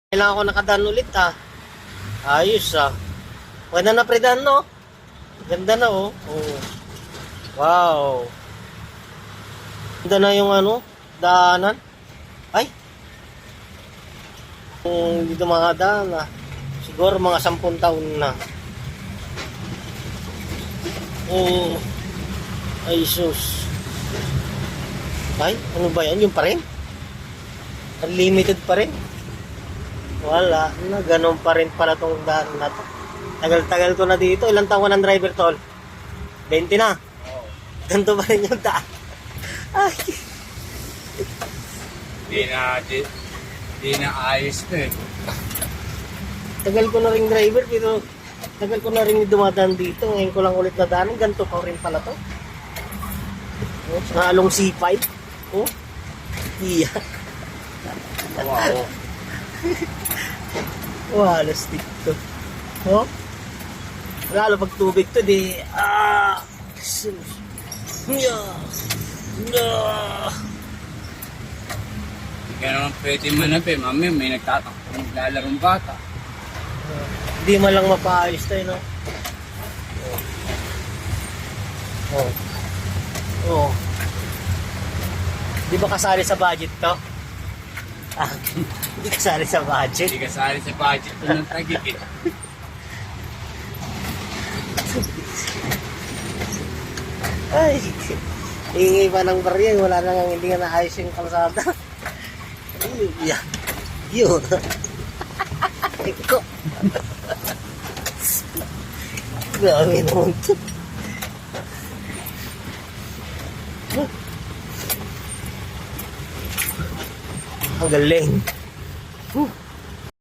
Kailangan ko nakadaan ulit Ayos Ganda na predan no? Ganda na oh. Wow. Ganda na yung daanan. Ay. Kung dito mga daan siguro mga 10 taon na. Ay sus. Ay, ano ba yan? Yung pa rin? Unlimited pa rin? Wala na, ganun pa rin pala tong daan na to. Tagal-tagal ko na dito. Ilang taon ng driver tol? 20 na? Oo. Ganito pa rin yung daan. Ay. Di na ayos na Tagal ko na rin driver pero tagal ko na rin dumadaan dito. Ngayon ko lang ulit na daan. Ganito pa rin pala to. Halong C5. Iya. Wow. Halos dito. Lalo pag tubig to di Kaya naman pwede manapin, mami, may naglalarong bata. Hindi man lang mapaayos tayo, no? Di ba kasali sa budget to? Hindi kasali sa budget. Hindi kasali sa budget ko ng tagigit. Ay, hingi pa ng barya. Wala na nga hindi nga naayos yung kalsada. Yun. Iko. Grabe naman ito. Ang galing.